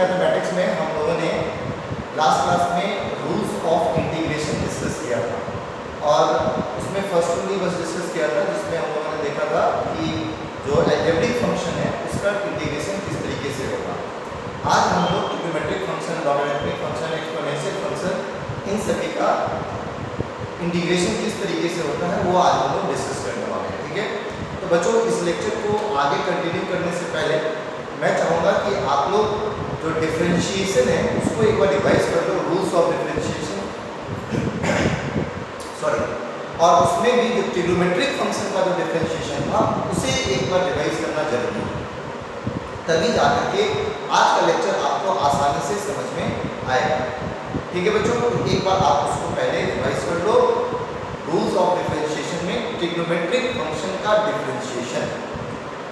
Mathematics में हम लोगों ने लास्ट क्लास में रूल्स ऑफ इंटीग्रेशन डिस्कस किया था और उसमें फर्स्ट रूल ही बस डिस्कस किया था जिसमें हम लोगों ने देखा था कि जो अलजेब्रिक फंक्शन है उसका इंटीग्रेशन किस तरीके से होगा। आज हम लोग trigonometric function, logarithmic function, exponential function, इन सभी का इंटीग्रेशन किस तरीके से होता है वो आज हम लोग डिस्कस करने वाले हैं। ठीक है, तो बच्चों इस लेक्चर को आगे कंटिन्यू करने से पहले मैं चाहूँगा कि आप लोग जो डिफरेंशिएशन है उसको एक बार रिवाइज कर लो, रूल्स ऑफ डिफरेंशिएशन सॉरी, और उसमें भी जो ट्रिग्नोमेट्रिक फंक्शन का जो डिफरेंशिएशन था उसे एक बार रिवाइज करना जरूरी है, तभी जाकर के आज का लेक्चर आपको आसानी से समझ में आएगा। ठीक है बच्चों, तो एक बार आप उसको पहले रिवाइज कर लो, रूल्स ऑफ डिफरेंशिएशन में ट्रिग्नोमेट्रिक फंक्शन का डिफरेंशिएशन,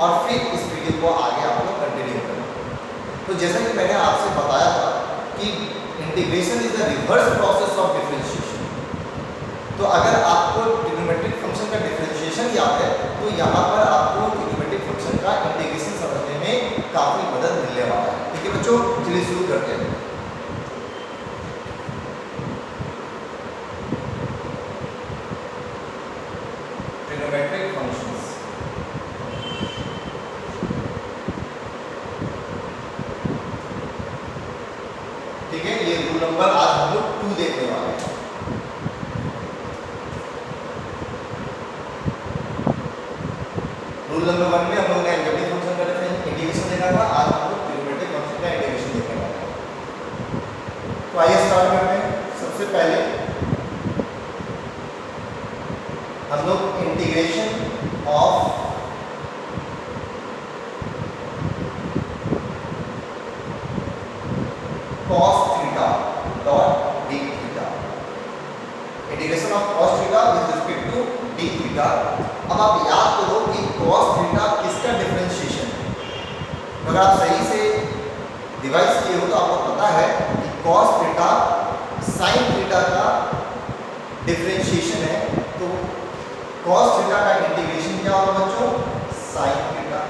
और फिर इस वीडियो को आगे आप लोग कंटिन्यू करें। तो जैसा कि मैंने आपसे बताया था कि integration is the reverse process of differentiation. तो अगर आपको ट्रिग्नोमेट्रिक फंक्शन का डिफरेंशिएशन याद है तो यहाँ पर आपको ट्रिग्नोमेट्रिक फंक्शन का इंटीग्रेशन समझने में काफ़ी मदद मिलने वाला है। ठीक है बच्चों, चलिए शुरू करते हैं। ट्रिग्नोमेट्रिक फंक्शंस, ठीक है, ये रूल नंबर आज हम लोग 2 देखने वाले हैं। रूल नंबर 1 में हम लोग ने अलजेब्रिक फंक्शन का इंटीग्रेशन देखा था, आज हम लोग ट्रिग्नोमेट्रिक फंक्शन का इंटीग्रेशन देखने वाले हैं। तो आइए स्टार्ट करते हैं। सबसे पहले हम लोग integration of cos theta dot d theta, integration of cos theta with respect to d theta. अब आप याद करो कि cos थीटा किसका डिफरेंशिएशन है। तो अगर आप सही से रिवाइज किए हो तो आपको पता है कि cos थीटा sin थीटा का डिफरेंशिएशन है। तो cos थीटा का इंटीग्रेशन क्या होगा बच्चों? sin theta.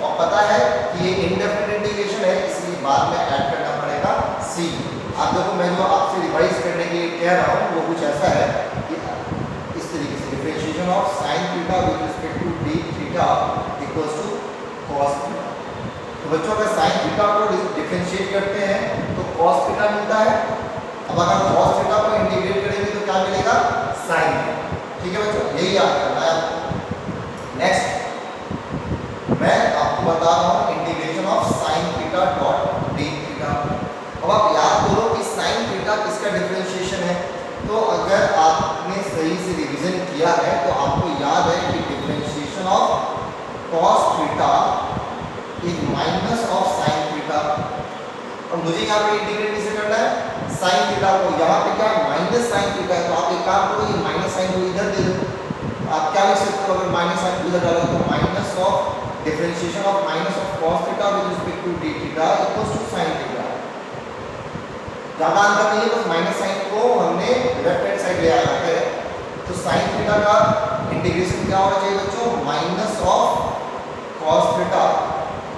और पता है कि ये इंडेफिनिट इंटीग्रेशन है, इसलिए बाद में ऐड करना पड़ेगा c। आप देखो, मैं जो आपसे रिवाइज करने के लिए कह रहा हूँ वो कुछ ऐसा है कि इस तरीके से differentiation of sin theta with respect to d theta equals to cos theta. तो बच्चों अगर sin थीटा को डिफरेंशिएट करते हैं तो cos थीटा मिलता है। अब अगर cos थीटा को इंटीग्रेट करेंगे तो क्या मिलेगा? sin theta. ठीक है बच्चों, यही याद करना है आपको। नेक्स्ट मैं आपको बता रहा हूँ integration of sin theta dot d theta. अब आप याद करो कि sin थीटा किसका डिफरेंशिएशन है। तो अगर आपने सही से रिवीजन किया है तो आपको याद है कि differentiation of cos theta is minus of sin theta. और मुझे यहाँ पे इंटीग्रेट किसे करना है? sin थीटा को। यहाँ पे क्या माइनस sin थीटा है, तो आप एक काम करो, ये माइनस साइन को इधर दे दो। आप क्या लिख सकते हो अगर माइनस साइन को इधर डालो? तो minus of differentiation of minus of cos theta with respect to d theta equals to sin theta. ज्यादा अंतर नहीं है, बस माइनस साइन को हमने लेफ्ट हैंड साइड ले आया है। तो sin थीटा का इंटीग्रेशन क्या होना चाहिए बच्चों? Minus of cos theta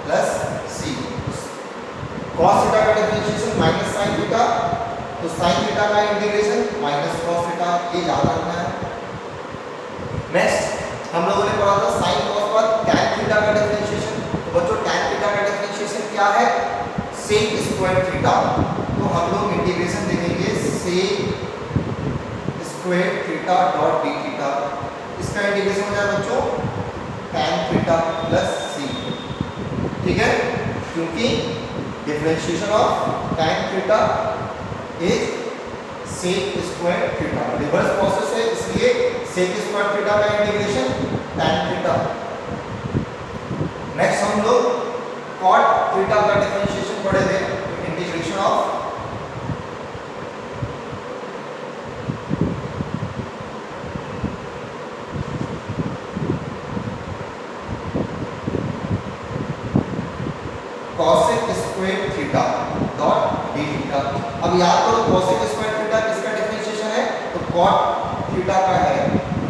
plus c। cos theta का डिफरेंशिएशन माइनस sin थीटा, तो sin थीटा का इंटीग्रेशन माइनस cos थीटा, ये याद रखना है। नेक्स्ट हम लोगों ने पढ़ा था sin cos पर tan थीटा का डिफरेंशिएशन। तो बच्चों tan थीटा का डिफरेंशिएशन क्या है? sec square theta. तो हम लोग इंटीग्रेशन देखेंगे sec square theta dot d theta. इसका इंटीग्रेशन हो जाएगा बच्चों tan थीटा प्लस c। ठीक है, क्योंकि differentiation of tan theta is sec square theta, reverse process है, इसलिए sec स्क्वायर थीटा का इंटीग्रेशन tan थीटा। नेक्स्ट हम लोग cot थीटा का डिफरेंशिएशन पढ़े थे। Integration of cosec square theta dot d theta. अब याद करो cosec स्क्वायर थीटा किसका डिफरेंशिएशन है? तो cot थीटा का है।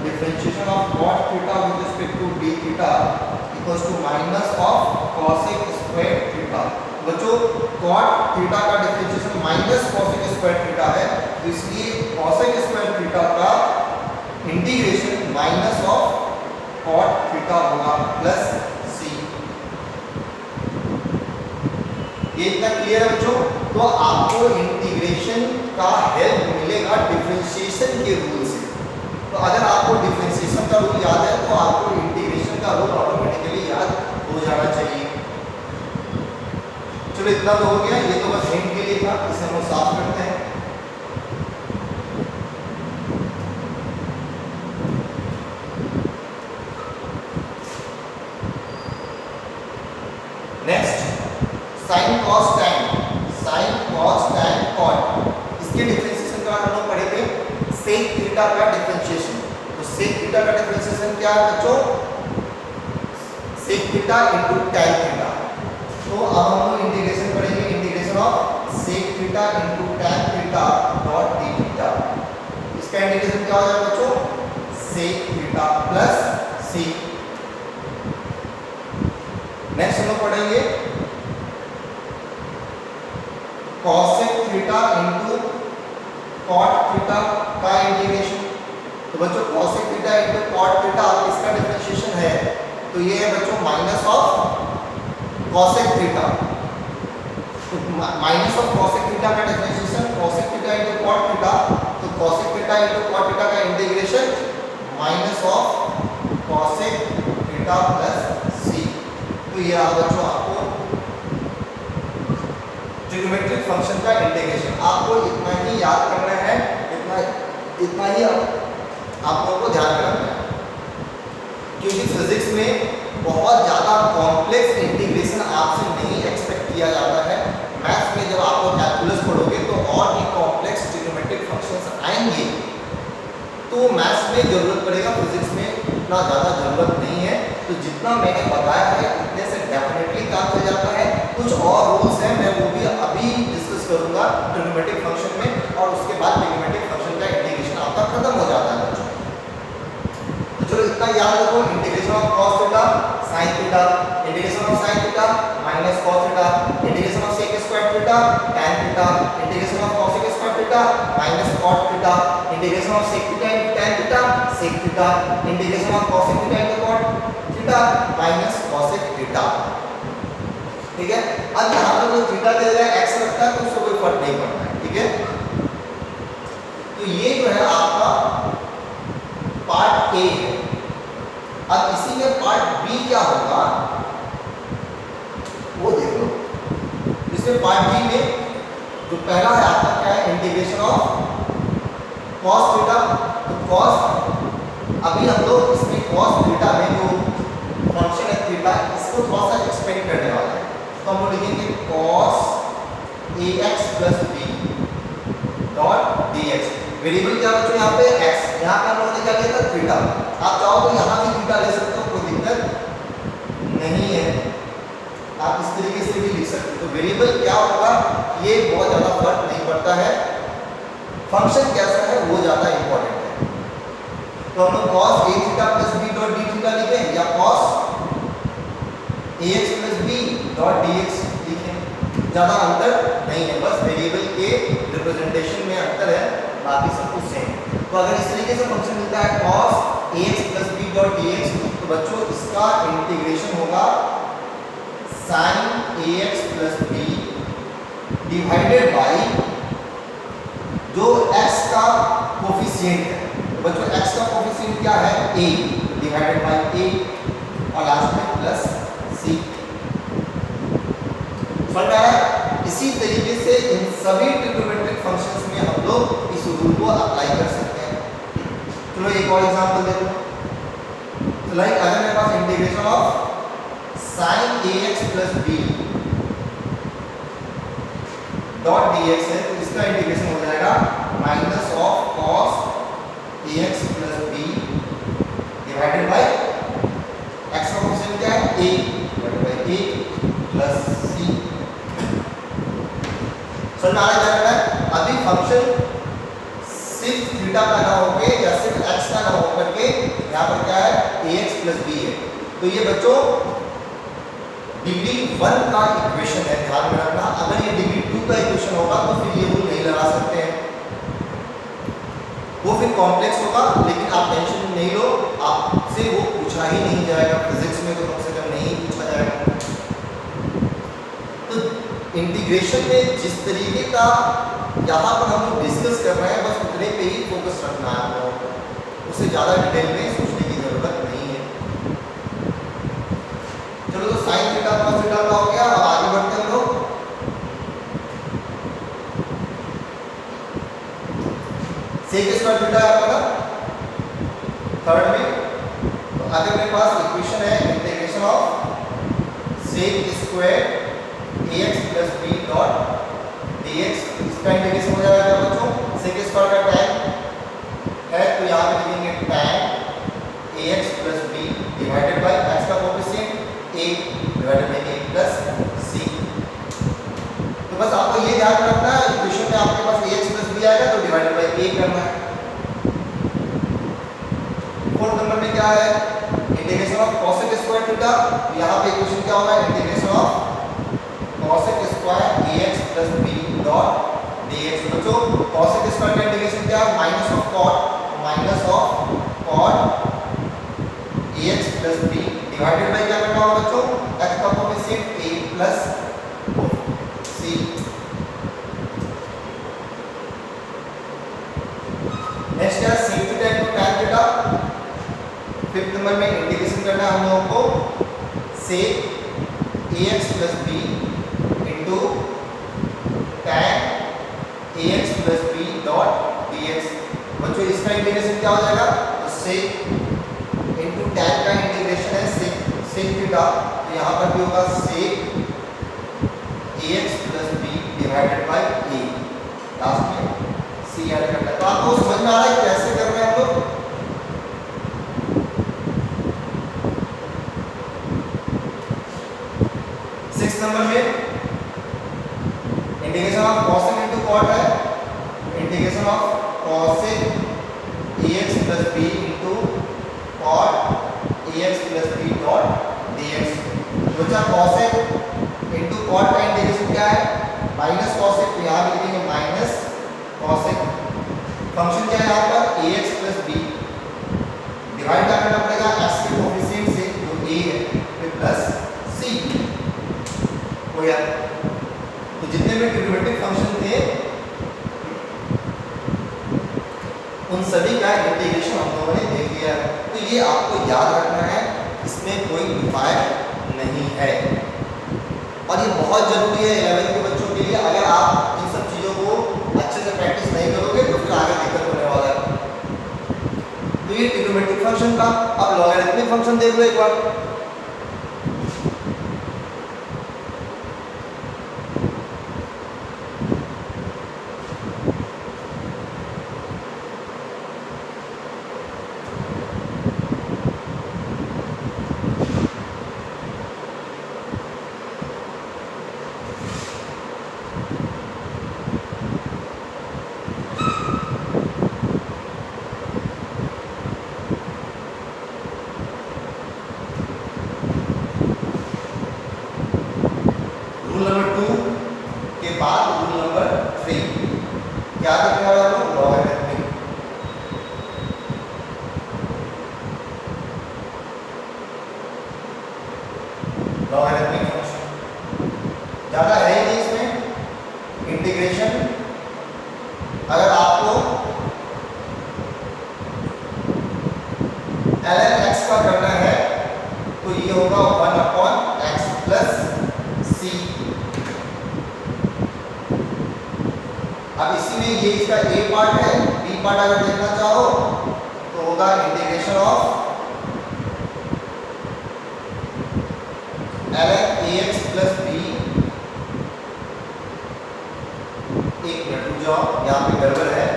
Differentiation of cot theta with respect to d theta equals to minus of cosec square theta. बच्चों cot थीटा का differentiation minus cosec square theta है, तो इसलिए cosec स्क्वायर थीटा का integration minus of cot theta होगा plus c। ये इतना clear है बच्चों? तो आपको इंटीग्रेशन का हेल्प मिलेगा डिफरेंशिएशन के रूल से। तो अगर आपको डिफरेंशिएशन का रूल याद है तो आपको इंटीग्रेशन का रूल ऑटोमेटिकली याद हो जाना चाहिए। चलो इतना तो हो गया, ये तो बस हिंट के लिए था, इसे हम साफ करते हैं। Next sine cos tan cot, इसके डिफरेंशिएशन का हम लोग पढ़े थे सेक थीटा का डिफरेंशिएशन। तो सेक थीटा का डिफरेंशिएशन क्या है बच्चों? Sec theta into tan theta. तो अब हम लोग इंटीग्रेशन पढ़ेंगे, integration of sec theta into tan theta dot d theta. इसका इंटीग्रेशन क्या हो जाएगा बच्चों? Sec theta plus c. Next हम लोग पढ़ेंगे cosec theta into cot theta का इंटीग्रेशन। तो बच्चों cosec theta into cot theta इसका डिफरेंशिएशन है, तो ये है बच्चों माइनस ऑफ cosec थीटा। तो माइनस ऑफ cosec थीटा का differentiation cosec theta into cot theta, तो cosec theta into cot theta का integration minus of cosec theta plus c। तो ये आ बच्चों आपको ट्रिग्नोमेट्रिक फंक्शन का इंटीग्रेशन। आपको इतना ही याद करना है, इतना ही आप लोगों को ध्यान रखना है, क्योंकि फिजिक्स में बहुत ज़्यादा कॉम्प्लेक्स इंटीग्रेशन आपसे नहीं एक्सपेक्ट किया जाता है। मैथ्स में जब आप लोग कैलकुलस पढ़ोगे तो और भी कॉम्प्लेक्स ट्रिग्नोमेट्रिक फंक्शंस आएंगे, तो मैथ्स में ज़रूरत पड़ेगा, फिजिक्स में इतना ज़्यादा ज़रूरत नहीं है। तो जितना मैंने बताया है उतने से डेफिनेटली काम चल जाता है। कुछ और रूल्स हैं, मैं वो भी अभी डिस्कस करूंगा ट्रिग्नोमेट्रिक फंक्शन में, और उसके बाद ट्रिग्नोमेट्रिक फंक्शन का इंटीग्रेशन आपका खत्म हो जाता है बच्चों। तो चलो इतना याद रखो, integration of cos theta sin theta, integration of sin theta minus cos theta, integration of sec square theta tan theta, integration of cosec square theta minus cot theta, integration of sec theta into tan theta sec theta, integration of cosec theta into cot theta minus cosec theta. ठीक है, अब यहाँ पर जो theta दे रहा है x रखता है तो उससे कोई फर्क नहीं पड़ता है। ठीक है, तो ये जो है आपका पार्ट ए है। अब इसी में पार्ट बी क्या होगा वो देख लो। इसमें पार्ट बी में जो पहला है आपका क्या है? Integration of cos theta. तो cos, अभी हम लोग इसमें cos थीटा में जो फंक्शन है थीटा, इसको थोड़ा सा एक्सपेंड करने वाला है। तो हम लोग लिखेंगे cos ax plus b dot dx। Variable क्या बच्चों यहाँ पे x, यहाँ पे हम लोगों ने क्या किया था? थीटा। आप चाहो तो यहाँ भी थीटा ले सकते हो, कोई दिक्कत नहीं है, आप इस तरीके से भी लिख सकते हो। तो वेरिएबल क्या होगा ये बहुत ज़्यादा फर्क नहीं पड़ता है, फंक्शन कैसा है वो ज़्यादा इंपॉर्टेंट है। तो हम लोग cos a theta plus b dot d theta लिखें या cos ax plus b dot dx लिखें, ज़्यादा अंतर नहीं है, बस वेरिएबल के रिप्रेजेंटेशन में अंतर है, बाकी सब कुछ सेम। तो अगर इस तरीके से फंक्शन मिलता है cos ax plus b dot dx, तो बच्चों इसका इंटीग्रेशन होगा sin ax plus b divided by जो x का कोफिशिएंट है। तो बच्चों x का कोफिशिएंट क्या है? a, डिवाइडेड बाई a और लास्ट में प्लस c। समझ आया? इसी तरीके से इन सभी ट्रिग्नोमेट्रिक फंक्शंस में हम लोग इस रूल को अप्लाई कर सकते हैं। चलो एक और एग्जांपल देखो। तो लाइक अगर मेरे पास integration of sin ax plus b dot dx है, तो इसका इंटीग्रेशन हो जाएगा minus of cos ax plus b divided by x का फंक्शन क्या है? a divided by a plus c। समझ आ रहा है? अभी फंक्शन सिर्फ थीटा का ना होके या सिर्फ x का ना होकर के यहाँ पर क्या है? ax प्लस b है। तो ये बच्चों डिग्री 1 का इक्वेशन है, ध्यान में रखना। अगर ये डिग्री 2 का इक्वेशन होगा तो फिर ये रूल नहीं लगा सकते हैं, वो फिर कॉम्प्लेक्स होगा। लेकिन आप टेंशन नहीं लो, आपसे वो पूछा ही नहीं जाएगा, फिजिक्स में तो कम से कम नहीं पूछा जाएगा। तो इंटीग्रेशन में जिस तरीके का यहाँ पर हम लोग डिस्कस कर रहे हैं, बस उतने पे ही फोकस रखना है आप लोगों को, उससे ज़्यादा डिटेल में सोचने की जरूरत नहीं है। चलो तो साइन थीटा कॉस थीटा का हो गया। अब आगे बढ़ते हैं हम लोग। सेक स्क्वायर थीटा है आपका थर्ड में। तो आगे मेरे पास इक्वेशन है integration of sec square ax plus b dot dx। इसका इंटीग्रेशन हो जाएगा बच्चों, सेक स्क्वायर का tan है तो यहाँ पे लिखेंगे tan ax plus b divided by x का coefficient a divided by a plus c। तो बस आपको ये ध्यान रखना है, इक्वेशन में आपके पास ax प्लस b आएगा तो डिवाइडेड बाय a करना है। फोर्थ नंबर में क्या है, integration of cosec square theta. यहाँ पे इक्वेशन क्या होगा, integration of cosec square ax plus b dot dx। बच्चों cosec स्क्वायर का इंटीग्रेशन क्या है, minus of cot ax plus b divided by क्या करना होगा बच्चों, x का coefficient a plus c। Next है sec theta into tan theta. Fifth number में इंटीग्रेशन करना है हम लोगों को sec ax plus b into tan ax plus b dot dx। बच्चों इसका इंटीग्रेशन क्या हो जाएगा, तो sec इनटू tan का इंटीग्रेशन है sec थीटा, तो यहाँ पर भी होगा sec ax plus b divided by a, last में c ऐड करना है। तो आपको समझ में आ रहा है कैसे कर रहे हैं हम लोग। सिक्स नंबर में integration of cosec into cot है, integration of cosec ax plus b into cot ax plus b dot dx। बच्चा cosec इनटू cot का इंटीग्रेशन क्या है, माइनस cosec, तो यहाँ पे लिखेंगे माइनस cosec। फंक्शन क्या है यहाँ पर, ax प्लस b डिवाइड करना पड़ेगा x के कोएफिशिएंट से जो a है, फिर प्लस c हो गया। तो जितने भी ट्रिग्नोमेट्रिक फंक्शन थे उन सभी का इंटीग्रेशन हम लोगों ने देख लिया है। तो ये आपको याद रखना है, इसमें कोई उपाय नहीं है और ये बहुत जरूरी है 11th के बच्चों के लिए। अगर आप इन सब चीज़ों को अच्छे से प्रैक्टिस नहीं करोगे तो फिर आगे दिक्कत होने वाला है। तो ये ट्रिग्नोमेट्रिक फंक्शन का। अब लॉगरिथमिक फंक्शन देख लो एक बार। रूल नंबर 2 के बाद रूल नंबर 3 क्या देखने वाला हम लोग, लॉगरिथमिक। लॉगरिथमिक फंक्शन ज्यादा है ही नहीं इसमें। इंटीग्रेशन अगर आपको ln x का करना है तो ये होगा 1 अपॉन x प्लस c। अब इसी में ये इसका a पार्ट है, b पार्ट अगर देखना चाहो तो होगा integration of ln ax plus b। एक मिनट रुक जाओ, यहाँ पे गड़बड़ है,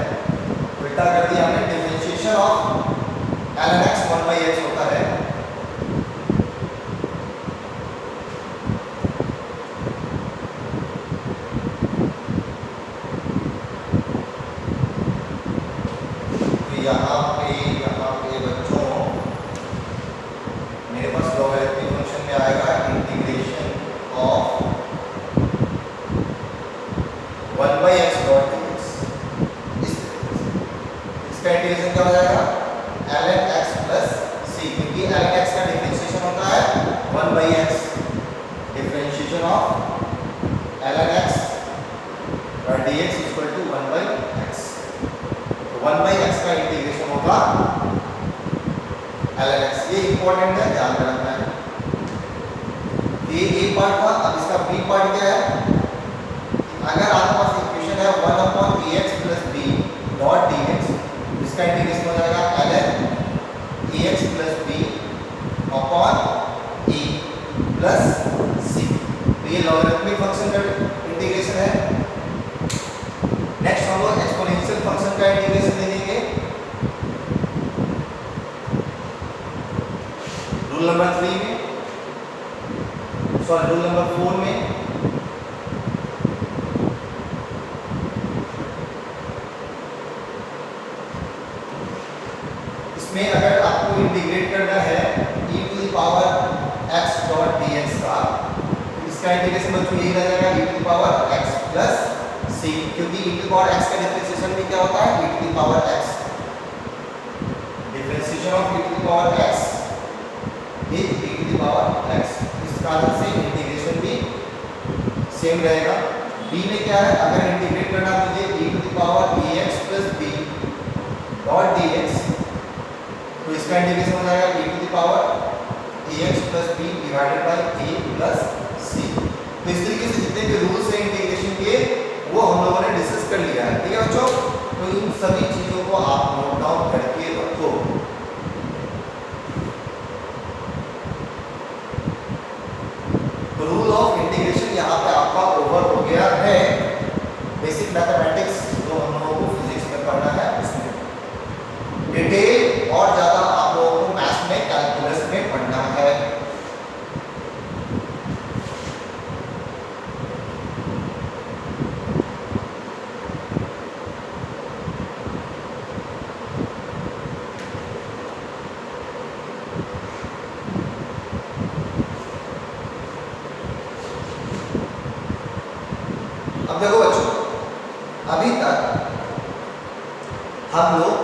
उल्टा कर दिया हमने। Differentiation of ln x 1/x होता है तो यहाँ पे बच्चों मेरे पास लॉगरिथमिक फंक्शन में आएगा integration 1/x differentiation of ln x और dx इक्वल टू 1/x। तो 1/x का इंटीग्रेशन होगा ln x। ये इंपॉर्टेंट है, ध्यान में रखना है। ये ए पार्ट था। अब इसका बी पार्ट क्या है? अगर आपके पास इक्वेशन है 1/ax + b डॉट dx, इसका इंटीग्रेशन हो जाएगा ln ax + b upon e + c। तो ये लॉगरिथमिक फंक्शन का इंटीग्रेशन है। नेक्स्ट हम लोग एक्सपोनेंशियल फंक्शन का इंटीग्रेशन देखेंगे। रूल नंबर 3 में, सॉरी रूल नंबर 4 में इसमें अगर आपको इंटीग्रेट करना है e⁻x डॉट dx का, इसका इंटीग्रेशन बच्चों यही रह जाएगा e⁻x + c, क्योंकि e⁻x का डिफरेंशिएशन भी क्या होता है? e⁻x। Differentiation of e⁻x is e⁻x। इस कारण से इंटीग्रेशन भी सेम रहेगा। b में क्या है? अगर इंटीग्रेट करना है मुझे e⁻ax + b डॉट dx, तो इसका इंटीग्रेशन हो जाएगा e⁻ax + b divided by a + c। तो इस तरीके से जितने भी रूल्स हैं इंटीग्रेशन के वो हम लोगों ने डिस्कस कर लिया है। ठीक है बच्चों, तो इन सभी चीजों को आप नोट डाउन करके रखो। रूल ऑफ इंटीग्रेशन यहाँ पे आपका ओवर हो गया है। बेसिक मैथमेटिक्स जो हम लोगों को फिजिक्स में पढ़ना है उसमें डिटेल और ज्यादा आप लोगों को मैथ्स में कैलकुलस में पढ़ना है। अब देखो बच्चों, अभी तक हम लोग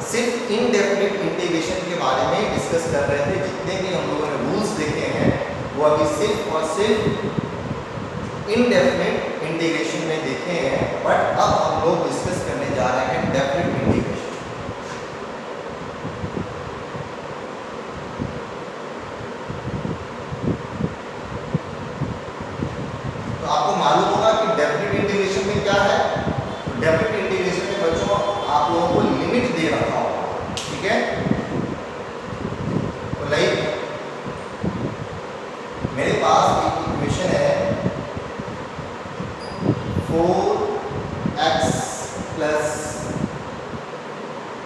सिर्फ इनडेफिनिट इंटीग्रेशन के बारे में डिस्कस कर रहे थे। जितने भी हम लोगों ने रूल्स देखे हैं वो अभी सिर्फ और सिर्फ इनडेफिनिट इंटीग्रेशन में देखे हैं, बट अब हम लोग डिस्कस करने जा रहे हैं डेफिनिट इंटीग्रेशन। तो आपको मालूम होगा कि डेफिनिट इंटीग्रेशन में क्या है। डेफिनिट इंटीग्रेशन में बच्चों आप लोगों को लिमिट दे रखा होगा। ठीक है, तो लाइक मेरे पास एक इक्वेशन है 4x +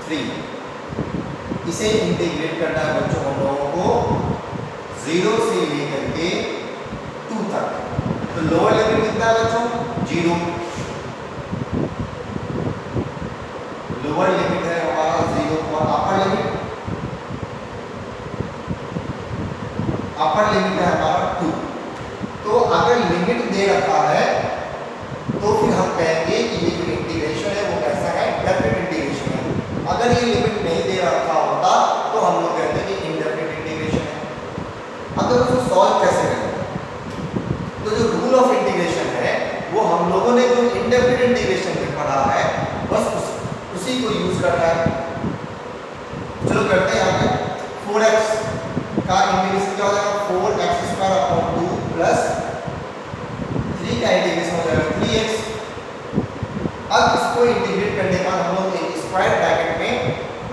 3। इसे इंटीग्रेट करना है बच्चों हम लोगों को 0 से लेकर के 2 तक। तो लोअर लिमिट कितना है बच्चों? 0। लोअर लिमिट है हमारा 0 और अपर लिमिट है हमारा 2। तो अगर लिमिट दे रखा है तो फिर हम कहेंगे कि ये जो इंटीग्रेशन है वो कैसा है? डेफिनिट इंटीग्रेशन है। अगर ये लिमिट नहीं दे रखा होता तो हम लोग कहते हैं कि इनडेफिनिट इंटीग्रेशन है। अगर उसको सॉल्व कैसे करें? तो जो रूल ऑफ इंटीग्रेशन है वो हम लोगों ने जो इनडेफिनिट इंटीग्रेशन में पढ़ा है बस उसी को यूज करना है। चलो करते हैं। यहाँ पे 4x का इंटीग्रेशन क्या हो जाएगा? 4x² / 2 प्लस 3 का इंटीग्रेशन हो जाएगा 3x। अब इसको इंटीग्रेट करने के बाद हम लोग एक स्क्वायर ब्रैकेट में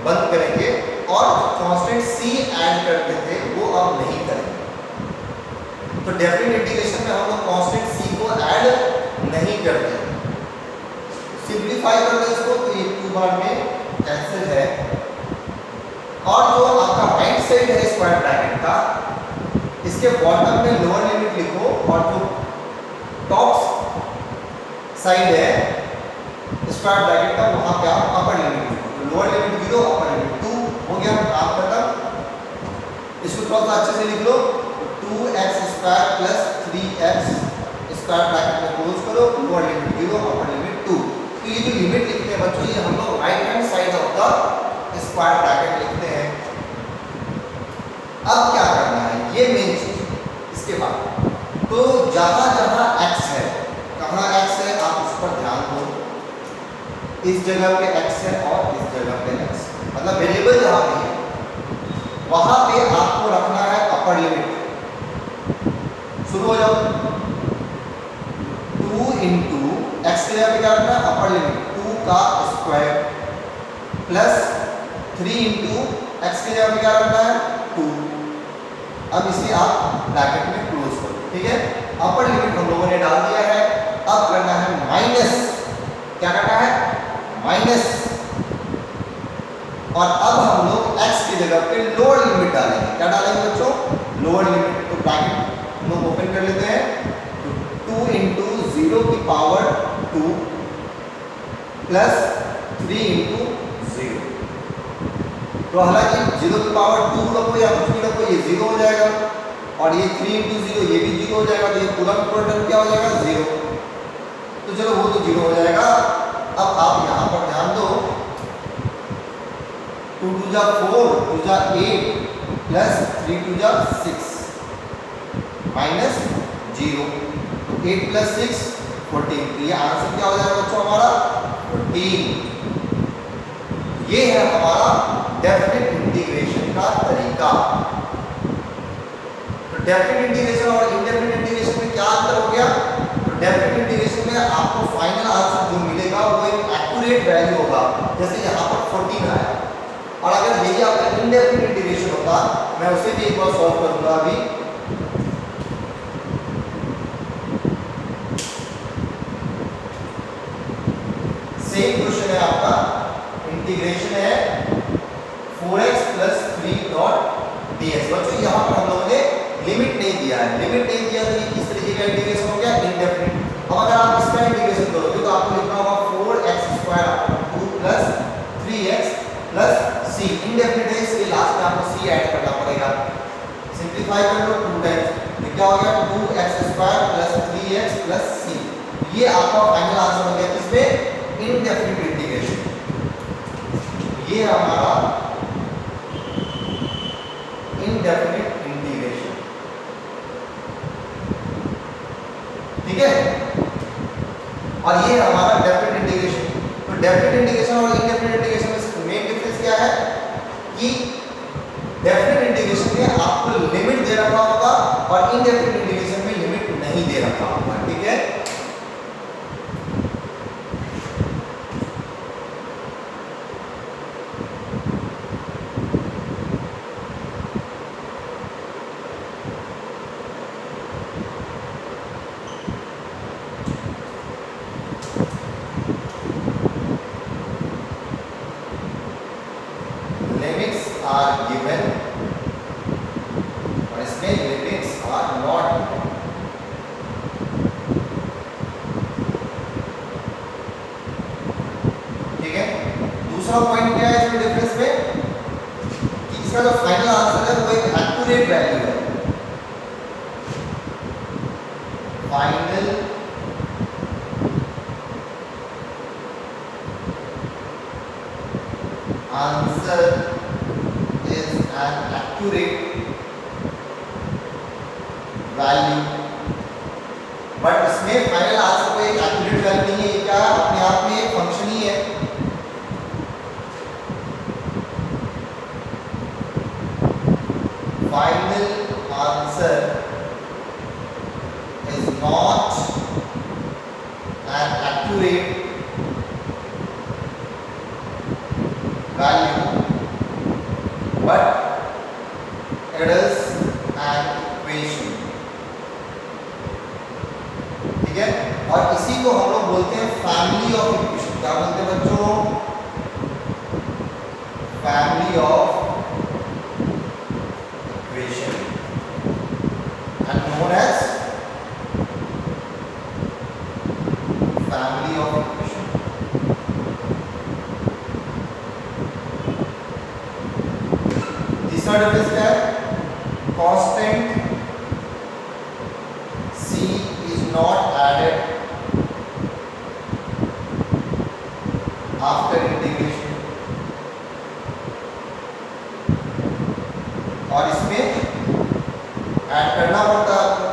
बंद करेंगे और कांस्टेंट c ऐड करते थे वो अब नहीं करेंगे। तो डेफिनिट इंटीग्रेशन में हम लोग कांस्टेंट c को ऐड नहीं करते। सिंपलीफाई करते इसको तो ये 2 बार में कैंसिल है। और जो आपका राइट साइड है स्क्वायर ब्रैकेट का, इसके बॉटम में लोअर लिमिट लिखो और जो टॉप साइड है स्क्वायर ब्रैकेट का वहां पे आप अपर लिमिट लिखो। तो लोअर लिमिट 0, अपर लिमिट 2 हो गया। आप खत्म। इसको थोड़ा सा अच्छे से लिख लो। 2x² + 3x स्क्वायर ब्रैकेट में क्लोज करो। Lower limit 0, upper limit 2। तो ये जो लिमिट लिखते हैं बच्चों ये हम लोग right hand side of the square bracket लिखते हैं। अब क्या करना है? ये मेन चीज इसके बाद तो जहां जहां x है, कहाँ x है आप उस पर ध्यान दो। इस जगह पे x है और इस जगह पे x, मतलब वेरिएबल जहां पे है वहां पे आपको रखना है अपर लिमिट। शुरू हो जाओ। 2 इंटू एक्स के जगह पे क्या रखना है अपर लिमिट 2 का स्क्वायर प्लस 3 इंटू एक्स के जगह पे क्या रखना है 2। अब इसे आप ब्रैकेट में क्लोज करो, ठीक है। अपर लिमिट हम लोगों ने डाल दिया है। अब करना है माइनस, क्या करना है माइनस, और अब हम लोग x की जगह पे लोअर लिमिट डालेंगे। क्या डालेंगे बच्चों लोअर लिमिट। तो ब्रैकेट हम लोग ओपन कर लेते हैं। तो 2 इंटू 0 की पावर 2 प्लस 3 इंटू 0। तो हालांकि 0 की पावर 2 रखो या कुछ भी रखो ये 0 हो जाएगा, और ये 3 इंटू 0 ये भी 0 हो जाएगा, तो ये पूरा टर्म क्या हो जाएगा 0। तो चलो वो तो 0 हो जाएगा। अब आप यहाँ पर ध्यान दो 2 2 जा 4 2 जा 8 प्लस 3 2 जा 6 माइनस 0। तो 8 प्लस 6 14। तो ये आंसर क्या हो जाएगा बच्चों हमारा 14। ये है हमारा डेफिनेट इंटीग्रेशन का तरीका। तो डेफिनेट इंटीग्रेशन और इनडेफिनेट इंटीग्रेशन में क्या अंतर हो गया। तो डेफिनेट इंटीग्रेशन में आपको फाइनल आंसर जो मिलेगा वो एक एक्यूरेट वैल्यू होगा, जैसे यहाँ पर 14 आया। और अगर यही आपका इनडेफिनेट इंटीग्रेशन होता, मैं उसे भी एक बार सॉल्व करूंगा अभी। सेम क्वेश्चन है आपका, इंटीग्रेशन है 4x प्लस 3 डॉट dx। बच्चों यहाँ पर हम लोगों ने लिमिट नहीं दिया है, लिमिट नहीं दिया तो ये किस तरीके का इंटीग्रेशन हो गया इनडेफिनिट। अब अगर आप इसका इंटीग्रेशन करोगे तो आपको लिखना होगा 4x² 2 plus 3x plus c। Indefinite है इसलिए लास्ट में आपको c ऐड करना पड़ेगा। सिंपलीफाई कर लो 2 टाइम्स, ये क्या हो गया 2x² plus 3x plus c। ये आपका फाइनल आंसर हो गया किसमें इनडेफिनिट इंटीग्रेशन। ये है हमारा इनडेफिनिट इंटीग्रेशन, ठीक है। और ये है हमारा डेफिनिट इंटीग्रेशन। तो डेफिनिट इंटीग्रेशन और इनडेफिनिट इंटीग्रेशन में मेन डिफरेंस क्या है कि डेफिनिट इंटीग्रेशन में आपको लिमिट दे रखा होगा और इनडेफिनिट इंटीग्रेशन में लिमिट नहीं दे रखा होगा, ठीक है। लिमिट्स आर गिवन और इसमें लिमिट्स आर नॉट गिवन, ठीक है। दूसरा पॉइंट क्या है इसमें डिफरेंस में कि इसका जो फाइनल आंसर है वो एक एक्यूरेट वैल्यू है। Final answer is an accurate value, but इसमें फाइनल आंसर को एक एक्यूरेट वैल्यू नहीं है। ये क्या है अपने आप में एक फंक्शन ही है। Final answer is not an accurate value, but it is an equation, ठीक है। और इसी को हम लोग बोलते हैं फैमिली ऑफ इक्वेशन। क्या बोलते हैं बच्चों family of equation and known as family of equation. तीसरा डिफरेंस क्या है constant c is not added after integration, और इसमें ऐड करना पड़ता है आपको।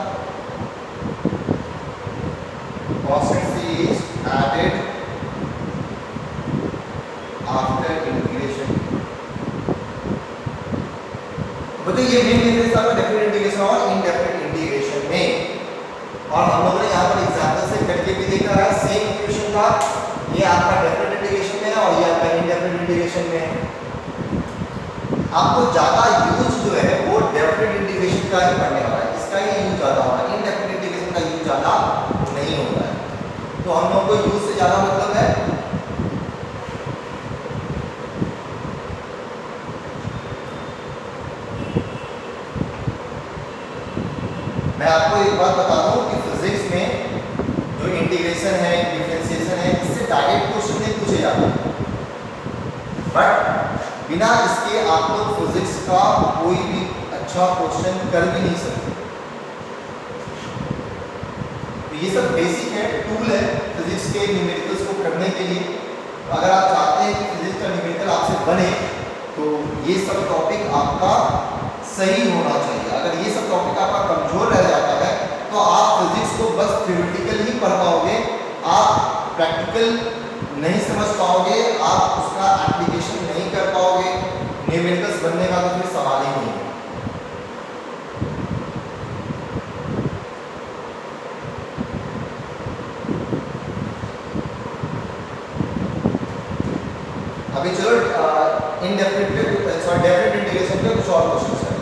आपका डेफिनेट इंटीग्रेशन में है और ये आपका इनडेफिनेट इंटीग्रेशन में है। आपको ज्यादा यूज जो है वो डेफिनेट इंटीग्रेशन का ही पढ़ने वाला है, इसका ही यूज ज्यादा होगा, इनडेफिनेट इंटीग्रेशन का यूज ज्यादा नहीं होता है। तो हम लोगों को यूज से ज्यादा मतलब है मैं आपको एक बात बता दूं कि फिजिक्स में जो इंटीग्रेशन है, डिफरेंशिएशन है, इससे डायरेक्ट क्वेश्चन नहीं पूछे जाते, बट बिना इसके आप लोग फिजिक्स का कोई भी अच्छा क्वेश्चन कर भी नहीं सकते। तो ये सब बेसिक है, टूल है फिजिक्स के न्यूमेरिकल्स को करने के लिए। तो अगर आप चाहते हैं कि फिजिक्स का न्यूमेरिकल आपसे बने तो ये सब टॉपिक आपका सही होना चाहिए। अगर ये सब टॉपिक आपका कमजोर रह जाता है तो आप फिजिक्स को बस थ्योरेटिकल ही पढ़ पाओगे, आप प्रैक्टिकल नहीं समझ पाओगे, आप उसका एप्लीकेशन नहीं कर पाओगे, न्यूमेरिकल्स बनने का तो फिर सवाल ही नहीं है। अभी चलो इनडेफिनेट सॉरी डेफिनेट इंटीग्रेशन पे कुछ और क्वेश्चंस हैं।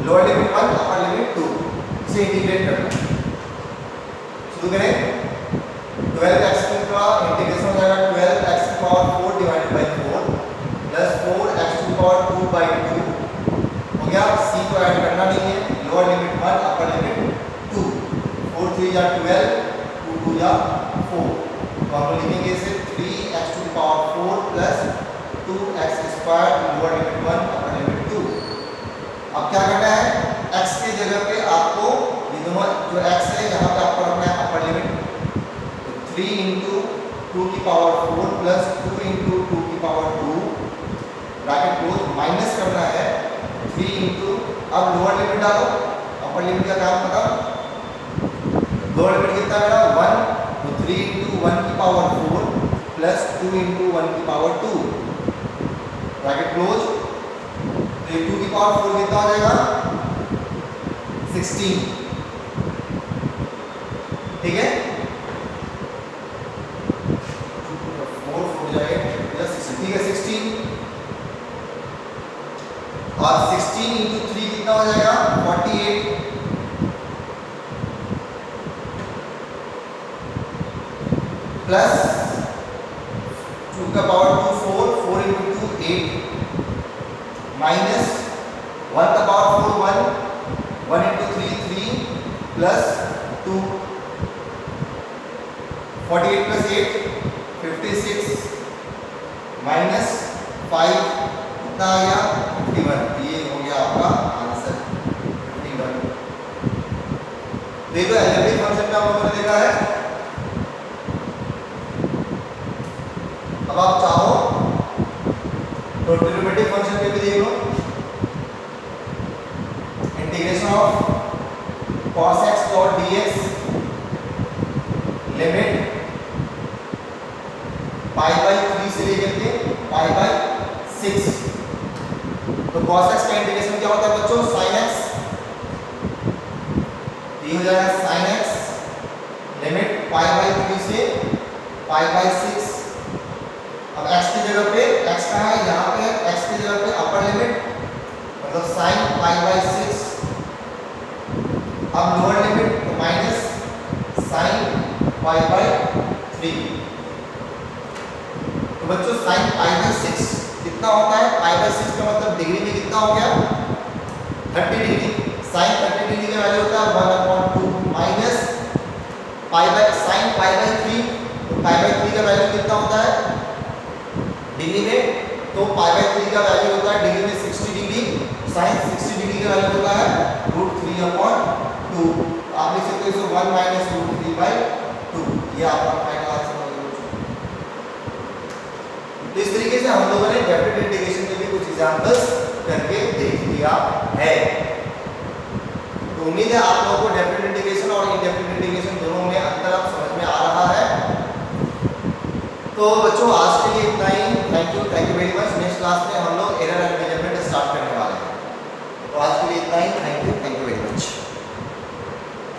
लोअर लिमिट 1 अपर लिमिट 2 से इंटीग्रेट करना। शुरू करें। 12x का इंटीग्रेशन हो जाएगा 12x की power 4 divided by 4 plus 4x की पावर 2 बाय 2 हो गया। c को ऐड करना नहीं है। लोअर लिमिट 1 अपर लिमिट 2 4 3 या 12 2 2 या 4 तो हम लोग लिखेंगे इसे 3x की power 4 plus 2x square lower limit 1 upper limit 2। अब क्या करना है, x की जगह पे आपको ये दोनों जो x है यहाँ पे आपको रखना है अपर लिमिट 3 इंटू 2 की पावर 4 प्लस 2 इंटू 2 की पावर 2 ब्रैकेट क्लोज माइनस करना है 3 इंटू अब लोअर लिमिट डालो, अपर लिमिट का काम पता, लोअर लिमिट कितना मेरा 1 तो 3 इंटू 1 की पावर 4 प्लस 2 इंटू 1 की पावर 2 ब्रैकेट क्लोज। 2 की पावर 4 कितना हो जाएगा 16, ठीक है 4 हो जाएगा प्लस 16, ठीक है 16 और 16 इंटू 3 कितना हो जाएगा 48 प्लस 2 का पावर 2 4 4 इंटू 2 8 माइनस 1 का power 4 1 1 into 3 3 plus 2 48 plus 8 56 minus 5 कितना आ गया 51। ये हो गया आपका आंसर 51। देखो एलजेब्रिक फंक्शन का हम लोगों ने देखा है। अब आप चाहो तो ट्रिग्नोमेट्रिक फंक्शन पे भी देख लो। Integration of cos x dot dx limit pi by 3 से लेकर के पाई बाई 6। तो cos x का इंटीग्रेशन क्या होता है बच्चों sin x, ये हो जाएगा sin x limit pi by 3 से पाई बाई 6। अब x की जगह पे x कहाँ है, यहाँ पे x की जगह पे अपर लिमिट मतलब sin पाई बाई 6। अब लोअर लिमिट तो माइनस sin पाई बाई 3। तो बच्चों sin पाई बाई 6 कितना होता है, पाई बाई 6 का मतलब डिग्री में कितना हो गया 30 डिग्री। sin 30 डिग्री का वैल्यू होता है 1/2 minus pi by sin pi by 3। तो पाई बाई 3 का वैल्यू कितना होता है डिग्री में, तो पाई बाई 3 का वैल्यू होता है डिग्री में 60 डिग्री। sin 60 डिग्री का वैल्यू होता है √3/2। आप लिख सकते हो 1 माइनस √3/2। ये आपका फाइनल आंसर होगा। तो इस तरीके से हम लोगों ने डेफिनेट इंटीग्रेशन के भी कुछ एग्जांपल्स करके देख लिया है। तो उम्मीद है आप लोगों को डेफिनेट इंटीग्रेशन और इनडेफिनेट इंटीग्रेशन दोनों में अंतर अब समझ में आ रहा है। तो बच्चों आज के लिए इतना ही। Thank you very much. Next class में हम